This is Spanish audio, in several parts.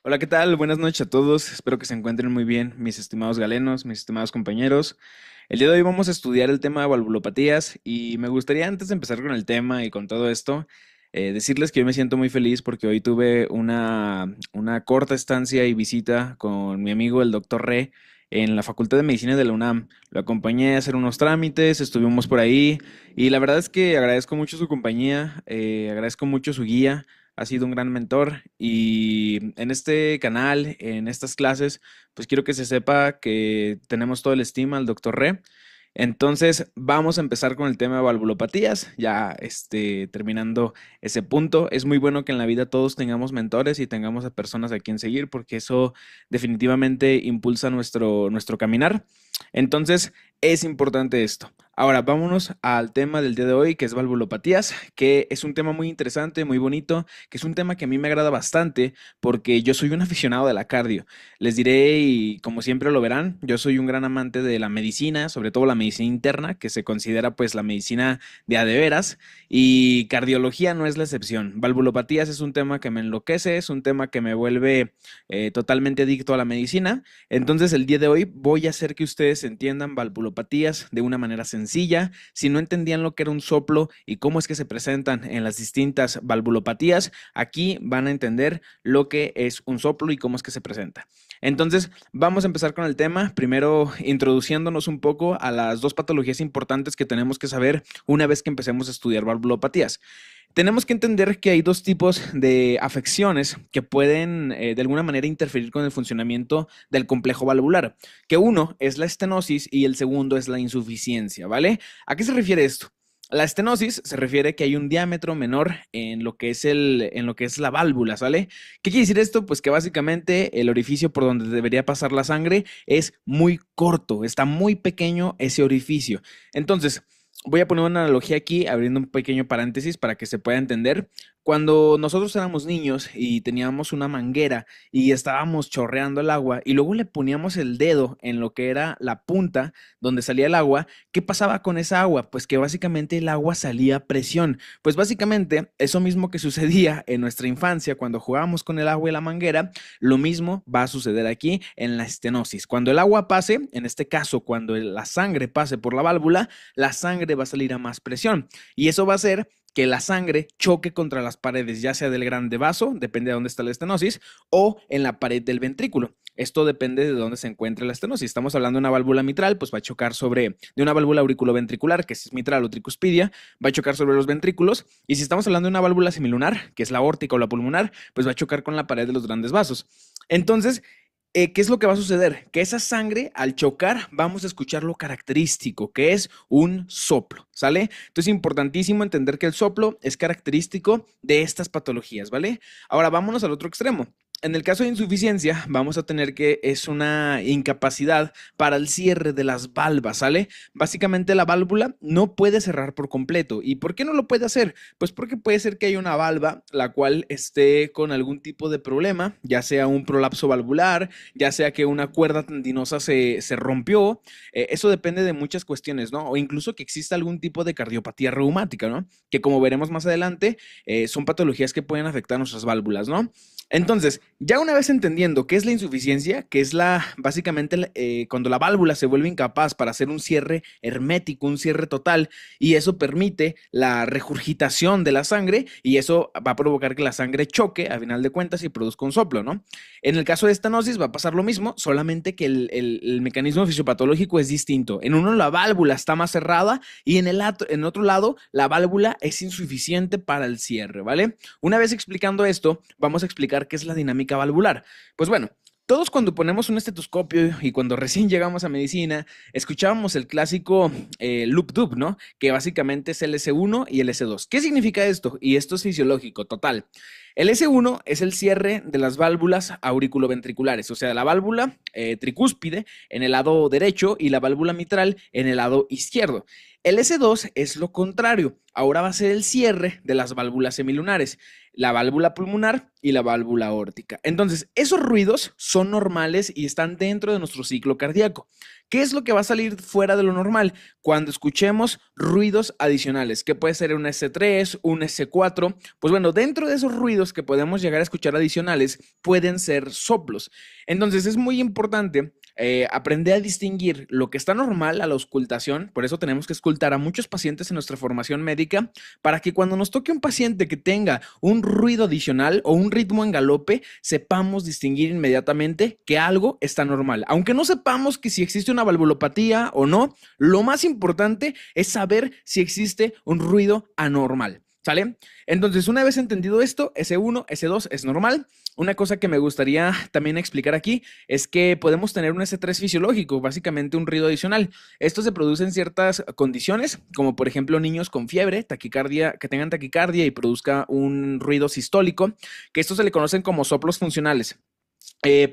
Hola, ¿qué tal? Buenas noches a todos. Espero que se encuentren muy bien, mis estimados galenos, mis estimados compañeros. El día de hoy vamos a estudiar el tema de valvulopatías y me gustaría antes de empezar con el tema y con todo esto, decirles que yo me siento muy feliz porque hoy tuve una corta estancia y visita con mi amigo el doctor Re en la Facultad de Medicina de la UNAM. Lo acompañé a hacer unos trámites, estuvimos por ahí y la verdad es que agradezco mucho su compañía, agradezco mucho su guía. Ha sido un gran mentor y en este canal, en estas clases, pues quiero que se sepa que tenemos todo el estima al doctor Re. Entonces, vamos a empezar con el tema de valvulopatías. Ya terminando ese punto, es muy bueno que en la vida todos tengamos mentores y tengamos a personas a quien seguir, porque eso definitivamente impulsa nuestro caminar. Entonces, es importante esto. Ahora, vámonos al tema del día de hoy, que es valvulopatías, que es un tema muy interesante, muy bonito, que es un tema que a mí me agrada bastante porque yo soy un aficionado de la cardio. Les diré, y como siempre lo verán, yo soy un gran amante de la medicina, sobre todo la medicina interna, que se considera pues la medicina de a de veras, y cardiología no es la excepción. Valvulopatías es un tema que me enloquece, es un tema que me vuelve totalmente adicto a la medicina. Entonces, el día de hoy voy a hacer que ustedes entiendan valvulopatías de una manera sencilla. Si no entendían lo que era un soplo y cómo es que se presentan en las distintas valvulopatías, aquí van a entender lo que es un soplo y cómo es que se presenta. Entonces, vamos a empezar con el tema, primero introduciéndonos un poco a las dos patologías importantes que tenemos que saber una vez que empecemos a estudiar valvulopatías. Tenemos que entender que hay dos tipos de afecciones que pueden de alguna manera interferir con el funcionamiento del complejo valvular, que uno es la estenosis y el segundo es la insuficiencia, ¿vale? ¿A qué se refiere esto? La estenosis se refiere que hay un diámetro menor en lo que es en lo que es la válvula, ¿sale? ¿Qué quiere decir esto? Pues que básicamente el orificio por donde debería pasar la sangre es muy corto, está muy pequeño ese orificio. Entonces, voy a poner una analogía aquí, abriendo un pequeño paréntesis para que se pueda entender. Cuando nosotros éramos niños y teníamos una manguera y estábamos chorreando el agua y luego le poníamos el dedo en lo que era la punta donde salía el agua, ¿qué pasaba con esa agua? Pues que básicamente el agua salía a presión. Pues básicamente eso mismo que sucedía en nuestra infancia cuando jugábamos con el agua y la manguera, lo mismo va a suceder aquí en la estenosis. Cuando el agua pase, en este caso cuando la sangre pase por la válvula, la sangre va a salir a más presión y eso va a hacer que la sangre choque contra las paredes, ya sea del grande vaso, depende de dónde está la estenosis, o en la pared del ventrículo. Esto depende de dónde se encuentre la estenosis. Si estamos hablando de una válvula mitral, pues va a chocar de una válvula auriculoventricular, que es mitral o tricuspidia, va a chocar sobre los ventrículos. Y si estamos hablando de una válvula semilunar, que es la aórtica o la pulmonar, pues va a chocar con la pared de los grandes vasos. Entonces, ¿qué es lo que va a suceder? Que esa sangre, al chocar, vamos a escuchar lo característico, que es un soplo, ¿sale? Entonces es importantísimo entender que el soplo es característico de estas patologías, ¿vale? Ahora vámonos al otro extremo. En el caso de insuficiencia, vamos a tener que es una incapacidad para el cierre de las valvas, ¿sale? Básicamente la válvula no puede cerrar por completo. ¿Y por qué no lo puede hacer? Pues porque puede ser que haya una valva la cual esté con algún tipo de problema, ya sea un prolapso valvular, ya sea que una cuerda tendinosa se rompió. Eso depende de muchas cuestiones, ¿no? O incluso que exista algún tipo de cardiopatía reumática, ¿no? Que como veremos más adelante, son patologías que pueden afectar nuestras válvulas, ¿no? Entonces, ya una vez entendiendo qué es la insuficiencia, que es básicamente cuando la válvula se vuelve incapaz para hacer un cierre hermético, un cierre total, y eso permite la regurgitación de la sangre, y eso va a provocar que la sangre choque, a final de cuentas, y produzca un soplo, ¿no? En el caso de estenosis va a pasar lo mismo, solamente que el mecanismo fisiopatológico es distinto. En uno la válvula está más cerrada, y en otro lado la válvula es insuficiente para el cierre, ¿vale? Una vez explicando esto, vamos a explicar qué es la dinámica valvular. Pues bueno, todos cuando ponemos un estetoscopio y cuando recién llegamos a medicina, escuchábamos el clásico loop dub, ¿no? Que básicamente es el S1 y el S2. ¿Qué significa esto? Y esto es fisiológico, total. El S1 es el cierre de las válvulas auriculoventriculares, o sea, la válvula tricúspide en el lado derecho y la válvula mitral en el lado izquierdo. El S2 es lo contrario, ahora va a ser el cierre de las válvulas semilunares. la válvula pulmonar y la válvula aórtica. Entonces, esos ruidos son normales y están dentro de nuestro ciclo cardíaco. ¿Qué es lo que va a salir fuera de lo normal? Cuando escuchemos ruidos adicionales, que puede ser un S3, un S4. Pues bueno, dentro de esos ruidos que podemos llegar a escuchar adicionales, pueden ser soplos. Entonces, es muy importante aprender a distinguir lo que está normal a la auscultación. Por eso tenemos que auscultar a muchos pacientes en nuestra formación médica, para que cuando nos toque un paciente que tenga un ruido adicional o un ritmo en galope, sepamos distinguir inmediatamente que algo está normal. Aunque no sepamos que si existe una valvulopatía o no, lo más importante es saber si existe un ruido anormal. ¿Sale? Entonces, una vez entendido esto, S1, S2 es normal. Una cosa que me gustaría también explicar aquí es que podemos tener un S3 fisiológico, básicamente un ruido adicional. Esto se produce en ciertas condiciones, como por ejemplo niños con fiebre, taquicardia, que tengan taquicardia y produzca un ruido sistólico, que esto se le conocen como soplos funcionales.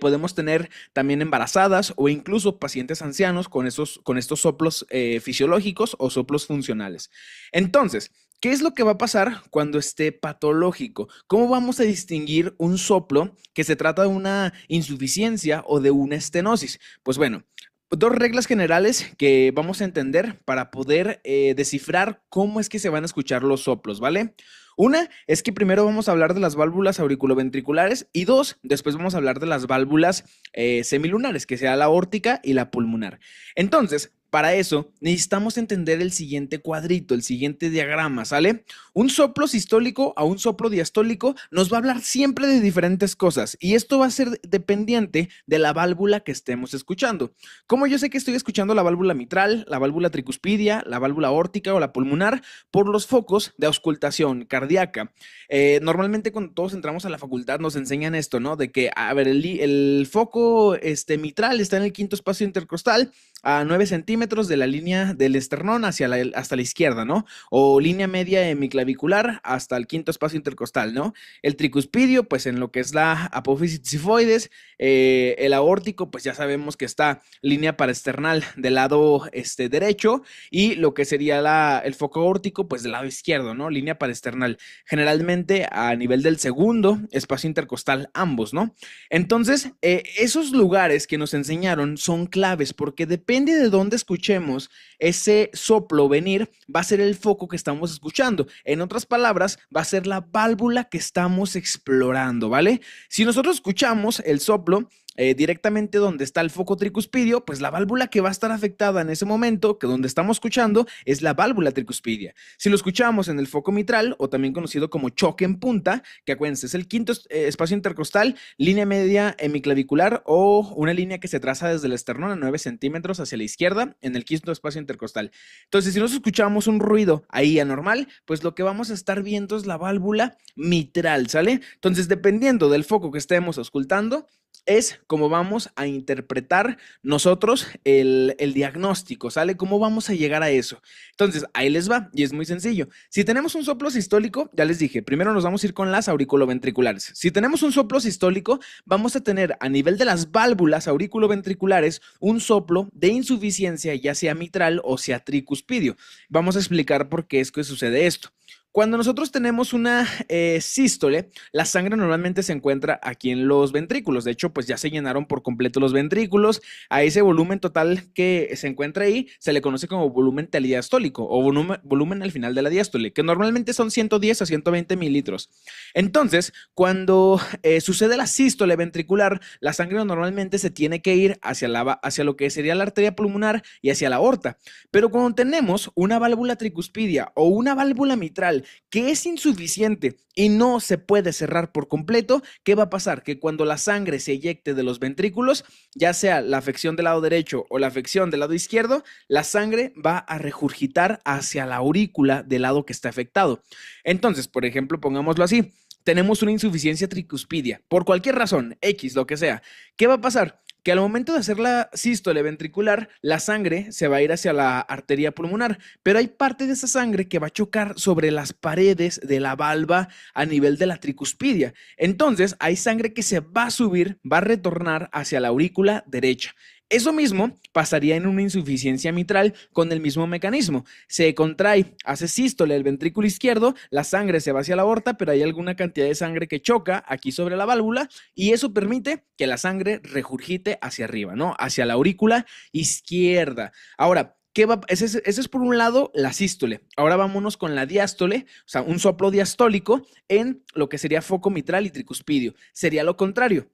Podemos tener también embarazadas o incluso pacientes ancianos con estos soplos fisiológicos o soplos funcionales. Entonces, ¿qué es lo que va a pasar cuando esté patológico? ¿Cómo vamos a distinguir un soplo que se trata de una insuficiencia o de una estenosis? Pues bueno, dos reglas generales que vamos a entender para poder descifrar cómo es que se van a escuchar los soplos, ¿vale? Una es que primero vamos a hablar de las válvulas auriculoventriculares y dos, después vamos a hablar de las válvulas semilunares, que sea la aórtica y la pulmonar. Entonces, para eso necesitamos entender el siguiente cuadrito, el siguiente diagrama, ¿sale? Un soplo sistólico a un soplo diastólico nos va a hablar siempre de diferentes cosas y esto va a ser dependiente de la válvula que estemos escuchando. Como yo sé que estoy escuchando la válvula mitral, la válvula tricuspidia, la válvula aórtica o la pulmonar por los focos de auscultación cardíaca. Normalmente cuando todos entramos a la facultad nos enseñan esto, ¿no? De que, a ver, el foco mitral está en el quinto espacio intercostal a 9 centímetros de la línea del esternón hasta la izquierda, ¿no? O línea media hemiclavicular hasta el quinto espacio intercostal, ¿no? El tricuspidio, pues en lo que es la apófisis tifoides, el aórtico, pues ya sabemos que está línea paraesternal del lado derecho y lo que sería el foco aórtico, pues del lado izquierdo, ¿no? Línea paraesternal. Generalmente a nivel del segundo espacio intercostal, ambos, ¿no? Entonces, esos lugares que nos enseñaron son claves porque depende de dónde escuchemos ese soplo venir, va a ser el foco que estamos escuchando. En otras palabras, va a ser la válvula que estamos explorando, ¿vale? Si nosotros escuchamos el soplo directamente donde está el foco tricuspidio, pues la válvula que va a estar afectada en ese momento, que donde estamos escuchando, es la válvula tricuspidia. Si lo escuchamos en el foco mitral, o también conocido como choque en punta, que acuérdense, es el quinto espacio intercostal, línea media hemiclavicular o una línea que se traza desde el esternón a 9 centímetros hacia la izquierda en el quinto espacio intercostal. Entonces, si nosotros escuchamos un ruido ahí anormal, pues lo que vamos a estar viendo es la válvula mitral, ¿sale? Entonces, dependiendo del foco que estemos auscultando, es como vamos a interpretar nosotros el diagnóstico, ¿sale? ¿Cómo vamos a llegar a eso? Entonces, ahí les va, y es muy sencillo. Si tenemos un soplo sistólico, ya les dije, primero nos vamos a ir con las auriculoventriculares. Si tenemos un soplo sistólico, vamos a tener a nivel de las válvulas auriculoventriculares un soplo de insuficiencia, ya sea mitral o sea tricuspidio. Vamos a explicar por qué es que sucede esto. Cuando nosotros tenemos una sístole, la sangre normalmente se encuentra aquí en los ventrículos. De hecho, pues ya se llenaron por completo los ventrículos. A ese volumen total que se encuentra ahí se le conoce como volumen telediastólico o volumen al final de la diástole, que normalmente son 110 a 120 mililitros. Entonces, cuando sucede la sístole ventricular, la sangre normalmente se tiene que ir hacia lo que sería la arteria pulmonar y hacia la aorta. Pero cuando tenemos una válvula tricuspidia o una válvula mitral que es insuficiente y no se puede cerrar por completo, ¿qué va a pasar? Que cuando la sangre se eyecte de los ventrículos, ya sea la afección del lado derecho o la afección del lado izquierdo, la sangre va a regurgitar hacia la aurícula del lado que está afectado. Entonces, por ejemplo, pongámoslo así, tenemos una insuficiencia tricuspidia, por cualquier razón, X, lo que sea. ¿Qué va a pasar? Que al momento de hacer la sístole ventricular, la sangre se va a ir hacia la arteria pulmonar, pero hay parte de esa sangre que va a chocar sobre las paredes de la valva a nivel de la tricuspidia. Entonces, hay sangre que se va a subir, va a retornar hacia la aurícula derecha. Eso mismo pasaría en una insuficiencia mitral con el mismo mecanismo. Se contrae, hace sístole el ventrículo izquierdo, la sangre se va hacia la aorta, pero hay alguna cantidad de sangre que choca aquí sobre la válvula y eso permite que la sangre regurgite hacia arriba, ¿no? Hacia la aurícula izquierda. Ahora, ese es por un lado la sístole. Ahora vámonos con la diástole, o sea, un soplo diastólico en lo que sería foco mitral y tricuspidio. Sería lo contrario.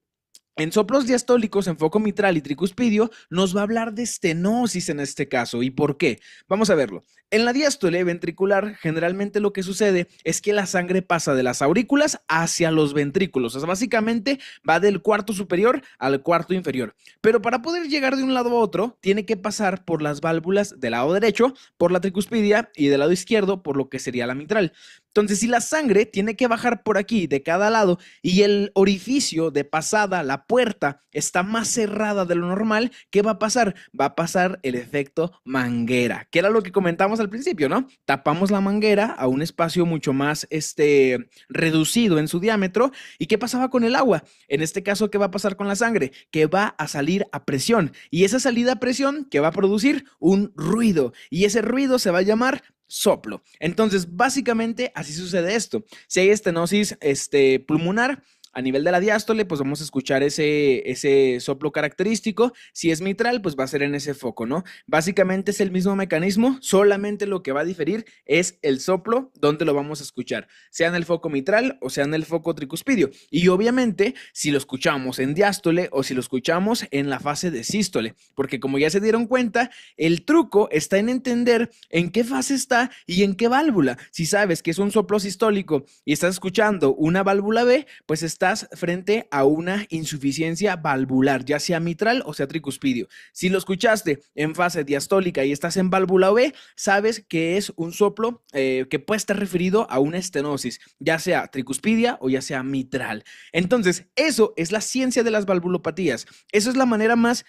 En soplos diastólicos en foco mitral y tricuspidio nos va a hablar de estenosis en este caso. ¿Y por qué? Vamos a verlo. En la diástole ventricular, generalmente lo que sucede es que la sangre pasa de las aurículas hacia los ventrículos. O sea, básicamente va del cuarto superior al cuarto inferior. Pero para poder llegar de un lado a otro, tiene que pasar por las válvulas del lado derecho, por la tricuspidia y del lado izquierdo, por lo que sería la mitral. Entonces, si la sangre tiene que bajar por aquí de cada lado y el orificio de pasada, la puerta, está más cerrada de lo normal, ¿qué va a pasar? Va a pasar el efecto manguera, que era lo que comentamos al principio, ¿no? Tapamos la manguera a un espacio mucho más reducido en su diámetro. ¿Y qué pasaba con el agua? En este caso, ¿qué va a pasar con la sangre? Que va a salir a presión. Y esa salida a presión, que va a producir un ruido. Y ese ruido se va a llamar soplo. Entonces, básicamente así sucede esto. Si hay estenosis pulmonar a nivel de la diástole, pues vamos a escuchar ese soplo característico. Si es mitral, pues va a ser en ese foco, ¿no? Básicamente es el mismo mecanismo, solamente lo que va a diferir es el soplo, donde lo vamos a escuchar, sea en el foco mitral o sea en el foco tricuspidio. Y obviamente, si lo escuchamos en diástole o si lo escuchamos en la fase de sístole, porque como ya se dieron cuenta, el truco está en entender en qué fase está y en qué válvula. Si sabes que es un soplo sistólico y estás escuchando una válvula B, pues estás frente a una insuficiencia valvular, ya sea mitral o sea tricuspidio. Si lo escuchaste en fase diastólica y estás en válvula B, sabes que es un soplo que puede estar referido a una estenosis, ya sea tricuspidia o ya sea mitral. Entonces, eso es la ciencia de las valvulopatías. Eso es la manera más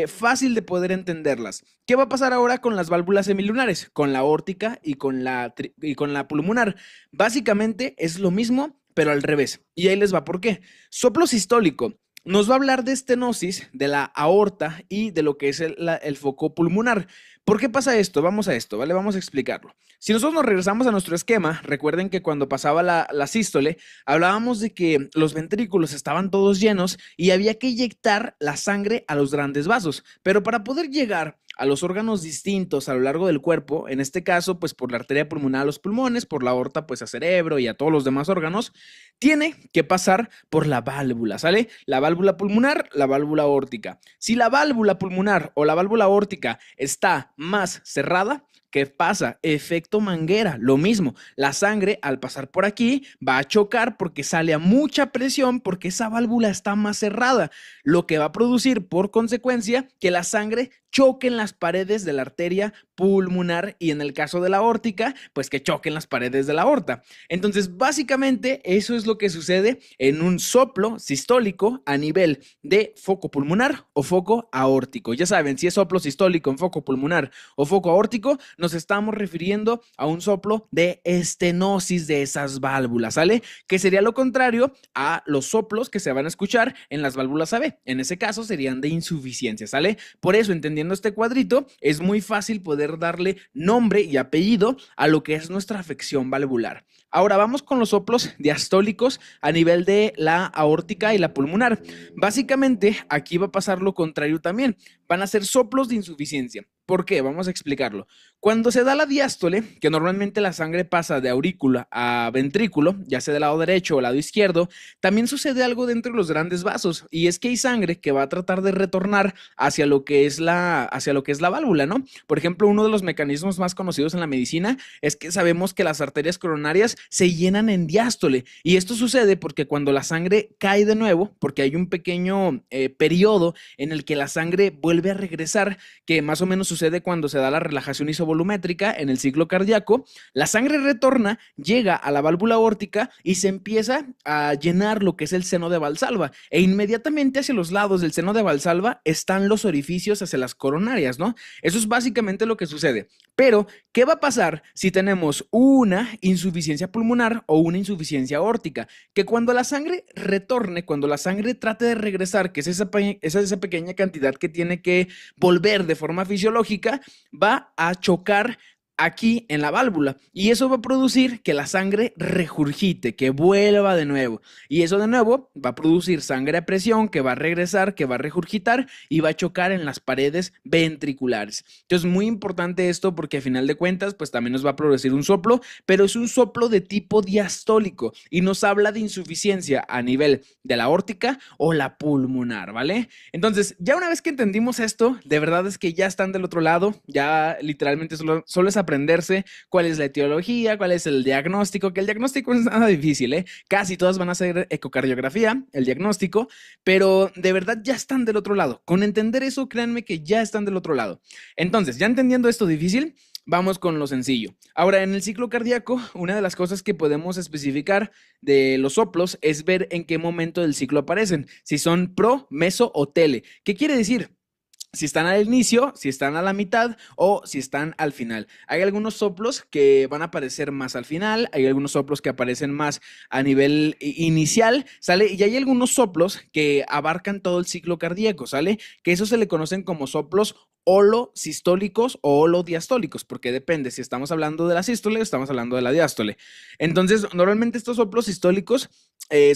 fácil de poder entenderlas. ¿Qué va a pasar ahora con las válvulas semilunares? Con la aórtica y con la pulmonar. Básicamente es lo mismo, pero al revés. Y ahí les va por qué. Soplo sistólico nos va a hablar de estenosis, de la aorta y de lo que es el foco pulmonar. ¿Por qué pasa esto? Vamos a esto, ¿vale? Vamos a explicarlo. Si nosotros nos regresamos a nuestro esquema, recuerden que cuando pasaba la sístole, hablábamos de que los ventrículos estaban todos llenos y había que inyectar la sangre a los grandes vasos. Pero para poder llegar a los órganos distintos a lo largo del cuerpo, en este caso, pues por la arteria pulmonar a los pulmones, por la aorta, pues a cerebro y a todos los demás órganos, tiene que pasar por la válvula, ¿sale? La válvula pulmonar, la válvula aórtica. Si la válvula pulmonar o la válvula aórtica está más cerrada, ¿qué pasa? Efecto manguera, lo mismo. La sangre al pasar por aquí va a chocar porque sale a mucha presión porque esa válvula está más cerrada, lo que va a producir por consecuencia que la sangre choque en las paredes de la arteria pulmonar y en el caso de la aórtica, pues que choquen las paredes de la aorta. Entonces, básicamente eso es lo que sucede en un soplo sistólico a nivel de foco pulmonar o foco aórtico. Ya saben, si es soplo sistólico en foco pulmonar o foco aórtico, nos estamos refiriendo a un soplo de estenosis de esas válvulas, ¿sale? Que sería lo contrario a los soplos que se van a escuchar en las válvulas AB. En ese caso serían de insuficiencia, ¿sale? Por eso, entendiendo este cuadrito, es muy fácil poder darle nombre y apellido a lo que es nuestra afección valvular. Ahora vamos con los soplos diastólicos a nivel de la aórtica y la pulmonar. Básicamente, aquí va a pasar lo contrario también. Van a ser soplos de insuficiencia. ¿Por qué? Vamos a explicarlo. Cuando se da la diástole, que normalmente la sangre pasa de aurícula a ventrículo, ya sea del lado derecho o lado izquierdo, también sucede algo dentro de los grandes vasos, y es que hay sangre que va a tratar de retornar hacia lo que es la válvula, ¿no? Por ejemplo, uno de los mecanismos más conocidos en la medicina es que sabemos que las arterias coronarias se llenan en diástole, y esto sucede porque cuando la sangre cae de nuevo, porque hay un pequeño periodo en el que la sangre vuelve a regresar, que más o menos sucede cuando se da la relajación isovolutar volumétrica en el ciclo cardíaco, la sangre retorna, llega a la válvula aórtica y se empieza a llenar lo que es el seno de Valsalva. E inmediatamente hacia los lados del seno de Valsalva están los orificios hacia las coronarias, ¿no? Eso es básicamente lo que sucede. Pero, ¿qué va a pasar si tenemos una insuficiencia pulmonar o una insuficiencia aórtica? Que cuando la sangre retorne, cuando la sangre trate de regresar, que es esa pequeña cantidad que tiene que volver de forma fisiológica, va a chocar aquí en la válvula y eso va a producir que la sangre regurgite, que vuelva de nuevo, y eso de nuevo va a producir sangre a presión que va a regresar, que va a regurgitar y va a chocar en las paredes ventriculares. Entonces muy importante esto porque a final de cuentas pues también nos va a producir un soplo, pero es un soplo de tipo diastólico y nos habla de insuficiencia a nivel de la aórtica o la pulmonar, ¿vale? Entonces ya una vez que entendimos esto, de verdad es que ya están del otro lado, ya literalmente solo es aprenderse cuál es la etiología, cuál es el diagnóstico, que el diagnóstico no es nada difícil, ¿eh? Casi todas van a ser ecocardiografía, el diagnóstico, pero de verdad ya están del otro lado. Con entender eso, créanme que ya están del otro lado. Entonces, ya entendiendo esto difícil, vamos con lo sencillo. Ahora, en el ciclo cardíaco, una de las cosas que podemos especificar de los soplos es ver en qué momento del ciclo aparecen, si son pro, meso o tele. ¿Qué quiere decir? Si están al inicio, si están a la mitad o si están al final. Hay algunos soplos que van a aparecer más al final, hay algunos soplos que aparecen más a nivel inicial, ¿sale? Y hay algunos soplos que abarcan todo el ciclo cardíaco, ¿sale? Que eso se le conocen como soplos holosistólicos o holodiastólicos, porque depende si estamos hablando de la sístole o estamos hablando de la diástole. Entonces, normalmente estos soplos sistólicos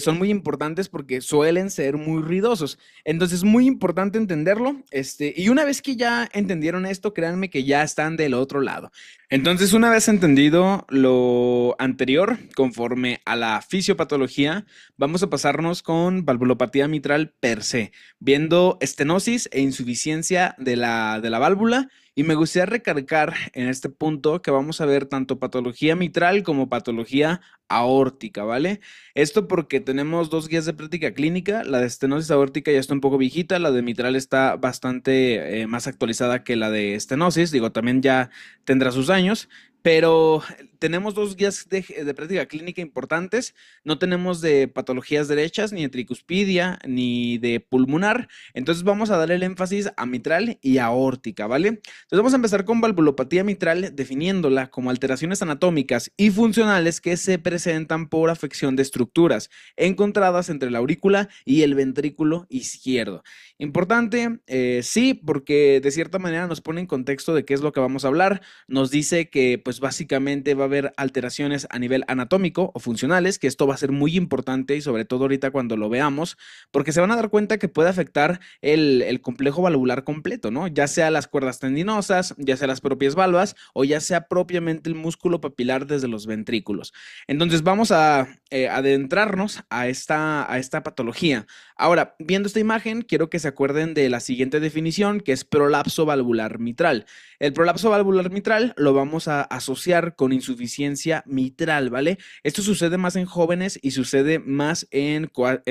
son muy importantes porque suelen ser muy ruidosos. Entonces, es muy importante entenderlo. Y una vez que ya entendieron esto, créanme que ya están del otro lado. Entonces, una vez entendido lo anterior, conforme a la fisiopatología, vamos a pasarnos con valvulopatía mitral per se, viendo estenosis e insuficiencia de la válvula. Y me gustaría recalcar en este punto que vamos a ver tanto patología mitral como patología aórtica, ¿vale? Esto porque tenemos dos guías de práctica clínica. La de estenosis aórtica ya está un poco viejita, la de mitral está bastante más actualizada que la de estenosis. Digo, también ya tendrá sus años, pero tenemos dos guías de práctica clínica importantes. No tenemos de patologías derechas, ni de tricuspidia, ni de pulmonar. Entonces vamos a dar el énfasis a mitral y aórtica, ¿vale? Entonces vamos a empezar con valvulopatía mitral, definiéndola como alteraciones anatómicas y funcionales que se presentan por afección de estructuras encontradas entre la aurícula y el ventrículo izquierdo. Importante, sí, porque de cierta manera nos pone en contexto de qué es lo que vamos a hablar. Nos dice que pues básicamente va a haber alteraciones a nivel anatómico o funcionales, que esto va a ser muy importante y sobre todo ahorita cuando lo veamos, porque se van a dar cuenta que puede afectar el complejo valvular completo, ¿no? Ya sea las cuerdas tendinosas, ya sea las propias valvas o ya sea propiamente el músculo papilar desde los ventrículos. Entonces vamos a adentrarnos a esta patología. Ahora, viendo esta imagen, quiero que se acuerden de la siguiente definición, que es prolapso valvular mitral. El prolapso valvular mitral lo vamos a asociar con insuficiencia mitral, ¿vale? Esto sucede más en jóvenes y sucede más en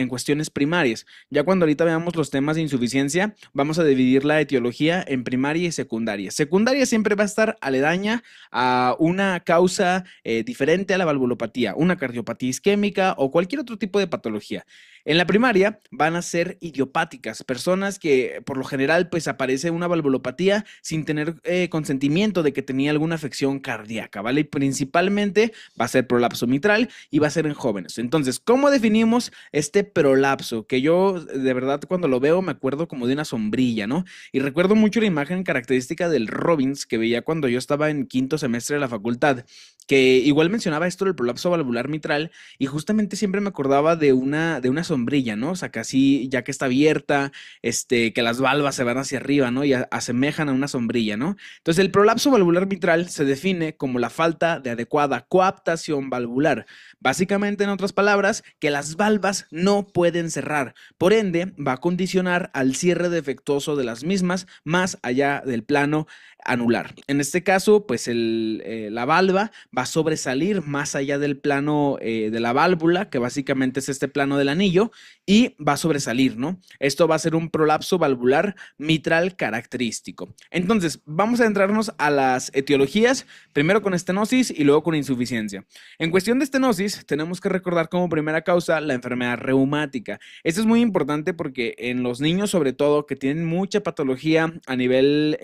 cuestiones primarias. Ya cuando ahorita veamos los temas de insuficiencia, vamos a dividir la etiología en primaria y secundaria. Secundaria siempre va a estar aledaña a una causa diferente a la valvulopatía, una cardiopatía isquémica o cualquier otro tipo de patología. En la primaria van a ser idiopáticas, personas que por lo general pues aparece una valvulopatía sin tener consentimiento de que tenía alguna afección cardíaca, ¿vale? Y principalmente va a ser prolapso mitral y va a ser en jóvenes. Entonces, ¿cómo definimos este prolapso? Que yo de verdad cuando lo veo me acuerdo como de una sombrilla, ¿no? Y recuerdo mucho la imagen característica del Robbins que veía cuando yo estaba en quinto semestre de la facultad, que igual mencionaba esto del prolapso valvular mitral y justamente siempre me acordaba de una sombrilla, ¿no? O sea, que así, ya que está abierta, que las valvas se van hacia arriba, ¿no? Y asemejan a una sombrilla, ¿no? Entonces, el prolapso valvular mitral se define como la falta de adecuada coaptación valvular. Básicamente, en otras palabras, que las valvas no pueden cerrar. Por ende, va a condicionar al cierre defectuoso de las mismas más allá del plano anular. En este caso, pues la valva va a sobresalir más allá del plano de la válvula, que básicamente es este plano del anillo, líquido y va a sobresalir, ¿no? Esto va a ser un prolapso valvular mitral característico. Entonces, vamos a adentrarnos a las etiologías, primero con estenosis y luego con insuficiencia. En cuestión de estenosis, tenemos que recordar como primera causa la enfermedad reumática. Esto es muy importante porque en los niños, sobre todo, que tienen mucha patología a nivel,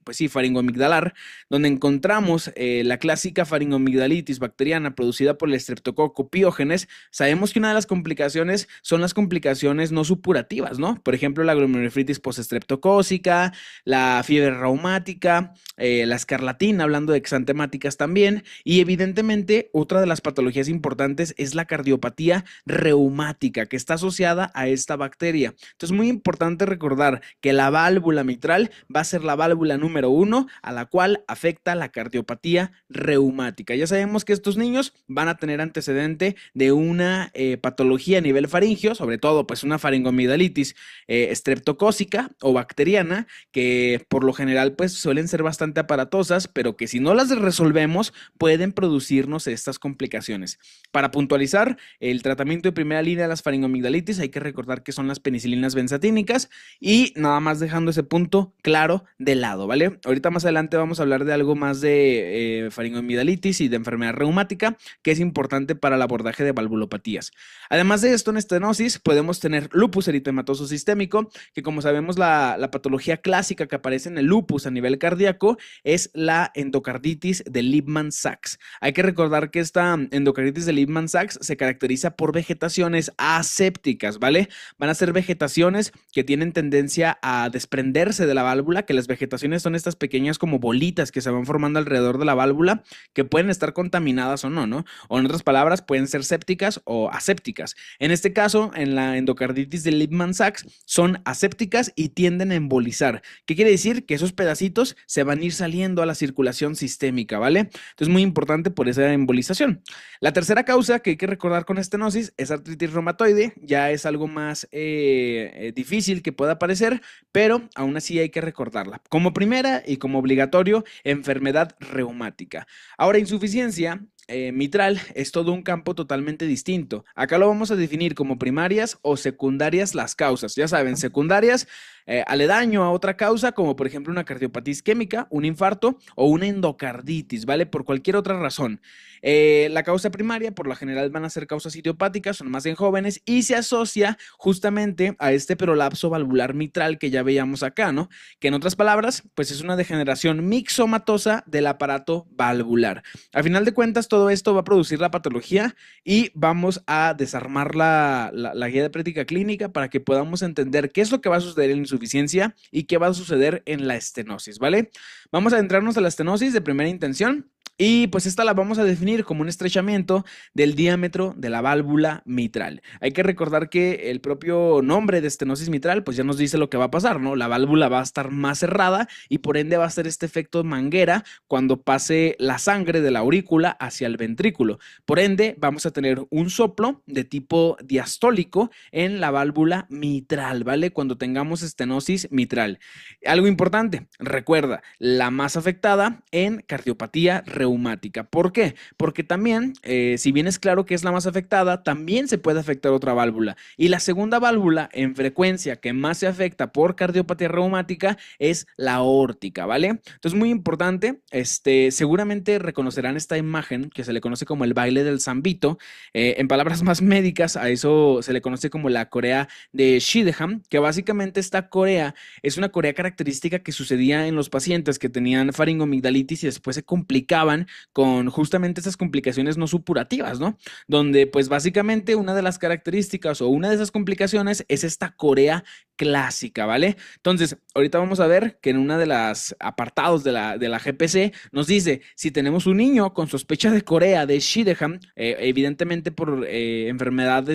pues sí, faringoamigdalar, donde encontramos la clásica faringomigdalitis bacteriana producida por el Streptococcus pyogenes, sabemos que una de las complicaciones son las complicaciones no supurativas, ¿no? Por ejemplo, la glomerulonefritis postestreptocócica, la fiebre reumática, la escarlatina, hablando de exantemáticas también, y evidentemente otra de las patologías importantes es la cardiopatía reumática, que está asociada a esta bacteria. Entonces, muy importante recordar que la válvula mitral va a ser la válvula número 1 a la cual afecta la cardiopatía reumática. Ya sabemos que estos niños van a tener antecedente de una patología a nivel faringio, sobre todo pues una faringomigdalitis streptocócica o bacteriana, que por lo general pues suelen ser bastante aparatosas, pero que si no las resolvemos pueden producirnos estas complicaciones. Para puntualizar, el tratamiento de primera línea de las faringomigdalitis hay que recordar que son las penicilinas benzatínicas y nada más dejando ese punto claro de lado, ¿vale? Ahorita más adelante vamos a hablar de algo más de faringomigdalitis y de enfermedad reumática que es importante para el abordaje de valvulopatías. Además de esto, en estenosis podemos tener lupus eritematoso sistémico, que como sabemos la patología clásica que aparece en el lupus a nivel cardíaco es la endocarditis de Liebman-Sachs. Hay que recordar que esta endocarditis de Liebman-Sachs se caracteriza por vegetaciones asépticas, ¿vale? Van a ser vegetaciones que tienen tendencia a desprenderse de la válvula, que las vegetaciones son estas pequeñas como bolitas que se van formando alrededor de la válvula, que pueden estar contaminadas o no, ¿no? O en otras palabras, pueden ser sépticas o asépticas. En este caso, en la endocarditis de Liebman-Sachs, son asépticas y tienden a embolizar. ¿Qué quiere decir? Que esos pedacitos se van a ir saliendo a la circulación sistémica, ¿vale? Entonces, muy importante por esa embolización. La tercera causa que hay que recordar con estenosis es artritis reumatoide. Ya es algo más difícil que pueda aparecer, pero aún así hay que recordarla. Como primera y como obligatorio, enfermedad reumática. Ahora, insuficiencia mitral es todo un campo totalmente distinto. Acá lo vamos a definir como primarias o secundarias las causas. Ya saben, secundarias, aledaño a otra causa, como por ejemplo una cardiopatía isquémica, un infarto o una endocarditis, ¿vale? Por cualquier otra razón. La causa primaria, por lo general, van a ser causas idiopáticas, son más en jóvenes y se asocia justamente a este prolapso valvular mitral que ya veíamos acá, ¿no? Que en otras palabras, pues es una degeneración mixomatosa del aparato valvular. A final de cuentas, todo esto va a producir la patología y vamos a desarmar la guía de práctica clínica para que podamos entender qué es lo que va a suceder en la insuficiencia y qué va a suceder en la estenosis, ¿vale? Vamos a adentrarnos a la estenosis de primera intención. Y pues esta la vamos a definir como un estrechamiento del diámetro de la válvula mitral. Hay que recordar que el propio nombre de estenosis mitral pues ya nos dice lo que va a pasar, ¿no? La válvula va a estar más cerrada y por ende va a hacer este efecto manguera cuando pase la sangre de la aurícula hacia el ventrículo. Por ende vamos a tener un soplo de tipo diastólico en la válvula mitral, ¿vale? Cuando tengamos estenosis mitral. Algo importante, recuerda, la más afectada en cardiopatía reumática. ¿Por qué? Porque también, si bien es claro que es la más afectada, también se puede afectar otra válvula. Y la segunda válvula en frecuencia que más se afecta por cardiopatía reumática es la aórtica, ¿vale? Entonces, muy importante, seguramente reconocerán esta imagen que se le conoce como el baile del zambito. En palabras más médicas, a eso se le conoce como la corea de Sydenham, que básicamente esta corea es una corea característica que sucedía en los pacientes que tenían faringomigdalitis y después se complicaban con justamente esas complicaciones no supurativas, ¿no? Donde pues básicamente una de las características o una de esas complicaciones es esta corea clásica, ¿vale? Entonces, ahorita vamos a ver que en una de las apartados de la GPC nos dice, si tenemos un niño con sospecha de corea de Sydenham, evidentemente por enfermedad,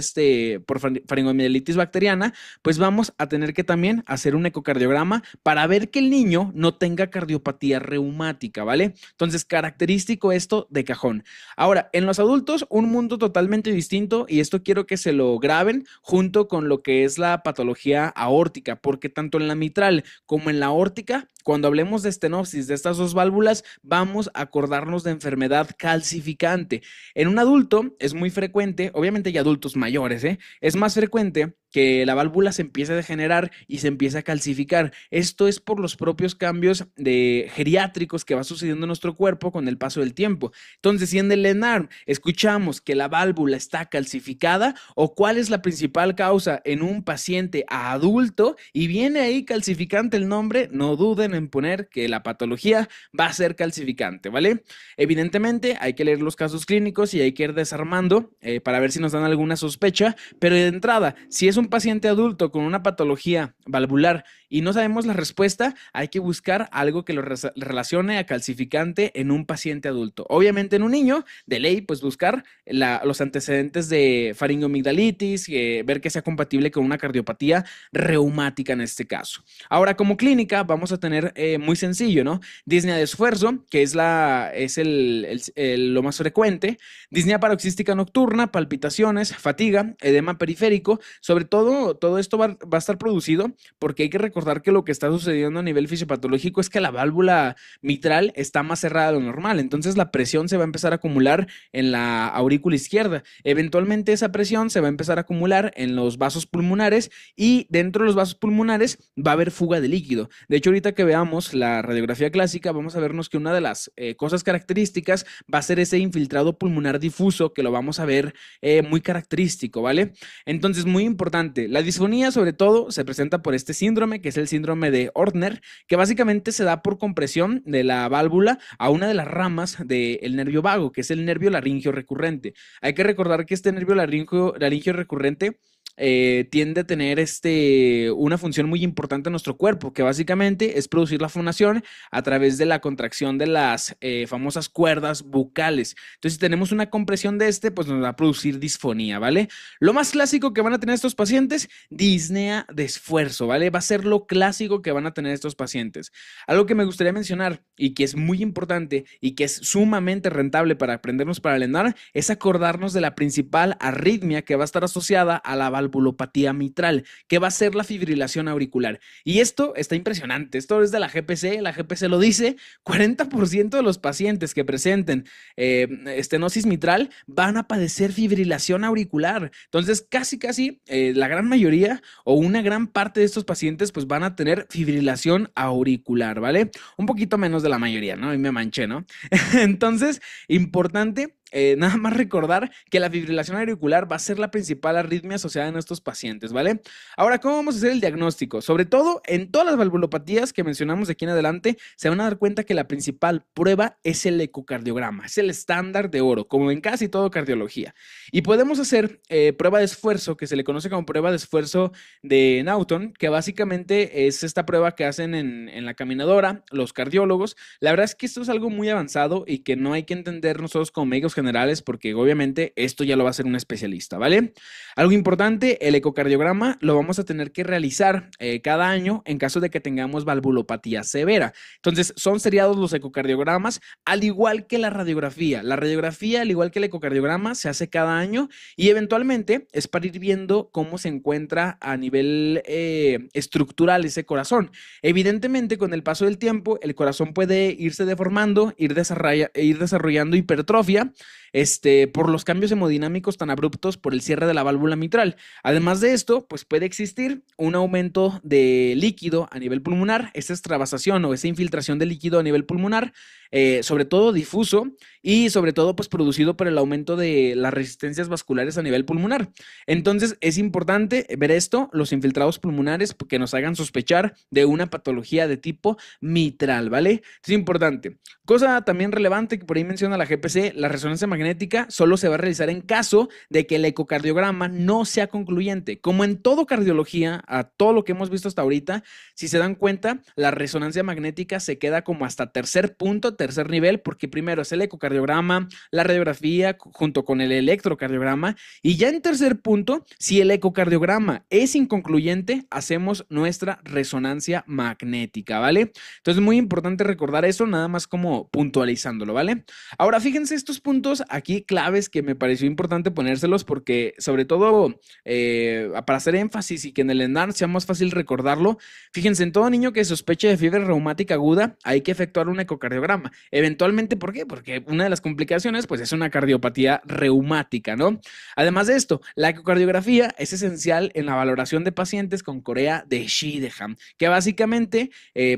por faringomigdalitis bacteriana, pues vamos a tener que también hacer un ecocardiograma para ver que el niño no tenga cardiopatía reumática, ¿vale? Entonces, característico esto de cajón. Ahora, en los adultos, un mundo totalmente distinto y esto quiero que se lo graben junto con lo que es la patología aórtica aórtica, porque tanto en la mitral como en la aórtica, cuando hablemos de estenopsis de estas dos válvulas, vamos a acordarnos de enfermedad calcificante. En un adulto es muy frecuente, obviamente hay adultos mayores, es más frecuente que la válvula se empiece a degenerar y se empiece a calcificar. Esto es por los propios cambios geriátricos que va sucediendo en nuestro cuerpo con el paso del tiempo. Entonces, si en el ENARM escuchamos que la válvula está calcificada, o cuál es la principal causa en un paciente adulto y viene ahí calcificante el nombre, no duden en poner que la patología va a ser calcificante, ¿vale? Evidentemente hay que leer los casos clínicos y hay que ir desarmando para ver si nos dan alguna sospecha, pero de entrada, si es un paciente adulto con una patología valvular y no sabemos la respuesta, hay que buscar algo que lo relacione a calcificante en un paciente adulto. Obviamente en un niño, de ley, pues buscar los antecedentes de faringoamigdalitis, ver que sea compatible con una cardiopatía reumática en este caso. Ahora, como clínica, vamos a tener muy sencillo, ¿no? Disnea de esfuerzo, que es lo más frecuente, disnea paroxística nocturna, palpitaciones, fatiga, edema periférico. Sobre todo esto va a estar producido porque hay que recordar que lo que está sucediendo a nivel fisiopatológico es que la válvula mitral está más cerrada de lo normal, entonces la presión se va a empezar a acumular en la aurícula izquierda. Eventualmente esa presión se va a empezar a acumular en los vasos pulmonares y dentro de los vasos pulmonares va a haber fuga de líquido. De hecho, ahorita que veamos la radiografía clásica, vamos a vernos que una de las cosas características va a ser ese infiltrado pulmonar difuso que lo vamos a ver muy característico, ¿vale? Entonces, muy importante, la disfonía sobre todo se presenta por este síndrome, que es el síndrome de Ortner, que básicamente se da por compresión de la válvula a una de las ramas del nervio vago, que es el nervio laringio recurrente. Hay que recordar que este nervio laringio recurrente tiende a tener una función muy importante en nuestro cuerpo, que básicamente es producir la fonación a través de la contracción de las famosas cuerdas bucales. Entonces, si tenemos una compresión de pues nos va a producir disfonía, ¿vale? Lo más clásico que van a tener estos pacientes, disnea de esfuerzo, ¿vale? Va a ser lo clásico que van a tener estos pacientes. Algo que me gustaría mencionar y que es muy importante y que es sumamente rentable para aprendernos para el ENAR es acordarnos de la principal arritmia que va a estar asociada a la valvulopatía mitral, que va a ser la fibrilación auricular. Y esto está impresionante, esto es de la GPC lo dice, 40% de los pacientes que presenten estenosis mitral van a padecer fibrilación auricular. Entonces, casi la gran mayoría o una gran parte de estos pacientes pues van a tener fibrilación auricular, ¿vale? Un poquito menos de la mayoría, ¿no? Y me manché, ¿no? Entonces, importante nada más recordar que la fibrilación auricular va a ser la principal arritmia asociada en estos pacientes, ¿vale? Ahora, ¿cómo vamos a hacer el diagnóstico? Sobre todo, en todas las valvulopatías que mencionamos de aquí en adelante, se van a dar cuenta que la principal prueba es el ecocardiograma, es el estándar de oro, como en casi todo cardiología. Y podemos hacer prueba de esfuerzo, que se le conoce como prueba de esfuerzo de Naughton, que básicamente es esta prueba que hacen en la caminadora los cardiólogos. La verdad es que esto es algo muy avanzado y que no hay que entender nosotros como médicos generales porque obviamente esto ya lo va a hacer un especialista, ¿vale? Algo importante, el ecocardiograma lo vamos a tener que realizar cada año en caso de que tengamos valvulopatía severa. Entonces, son seriados los ecocardiogramas, al igual que la radiografía. La radiografía, al igual que el ecocardiograma, se hace cada año y eventualmente es para ir viendo cómo se encuentra a nivel estructural ese corazón. Evidentemente, con el paso del tiempo, el corazón puede irse deformando, ir desarrollando hipertrofia, por los cambios hemodinámicos tan abruptos por el cierre de la válvula mitral. Además de esto, pues puede existir un aumento de líquido a nivel pulmonar, esa extravasación o esa infiltración de líquido a nivel pulmonar, sobre todo difuso y sobre todo pues producido por el aumento de las resistencias vasculares a nivel pulmonar. Entonces es importante ver esto, los infiltrados pulmonares, que nos hagan sospechar de una patología de tipo mitral, ¿vale? Es importante. Cosa también relevante que por ahí menciona la GPC, la resonancia magnética solo se va a realizar en caso de que el ecocardiograma no sea concluyente. Como en todo cardiología, a todo lo que hemos visto hasta ahorita, si se dan cuenta, la resonancia magnética se queda como hasta tercer punto tercer nivel, porque primero es el ecocardiograma, la radiografía junto con el electrocardiograma, y ya en tercer punto, si el ecocardiograma es inconcluyente, hacemos nuestra resonancia magnética, ¿vale? Entonces, muy importante recordar eso, nada más como puntualizándolo, ¿vale? Ahora, fíjense estos puntos aquí claves que me pareció importante ponérselos porque, sobre todo, para hacer énfasis y que en el ENAR sea más fácil recordarlo, fíjense, en todo niño que sospeche de fiebre reumática aguda, hay que efectuar un ecocardiograma. Eventualmente, ¿por qué? Porque una de las complicaciones, pues, es una cardiopatía reumática, ¿no? Además de esto, la ecocardiografía es esencial en la valoración de pacientes con corea de Sheehan, que básicamente,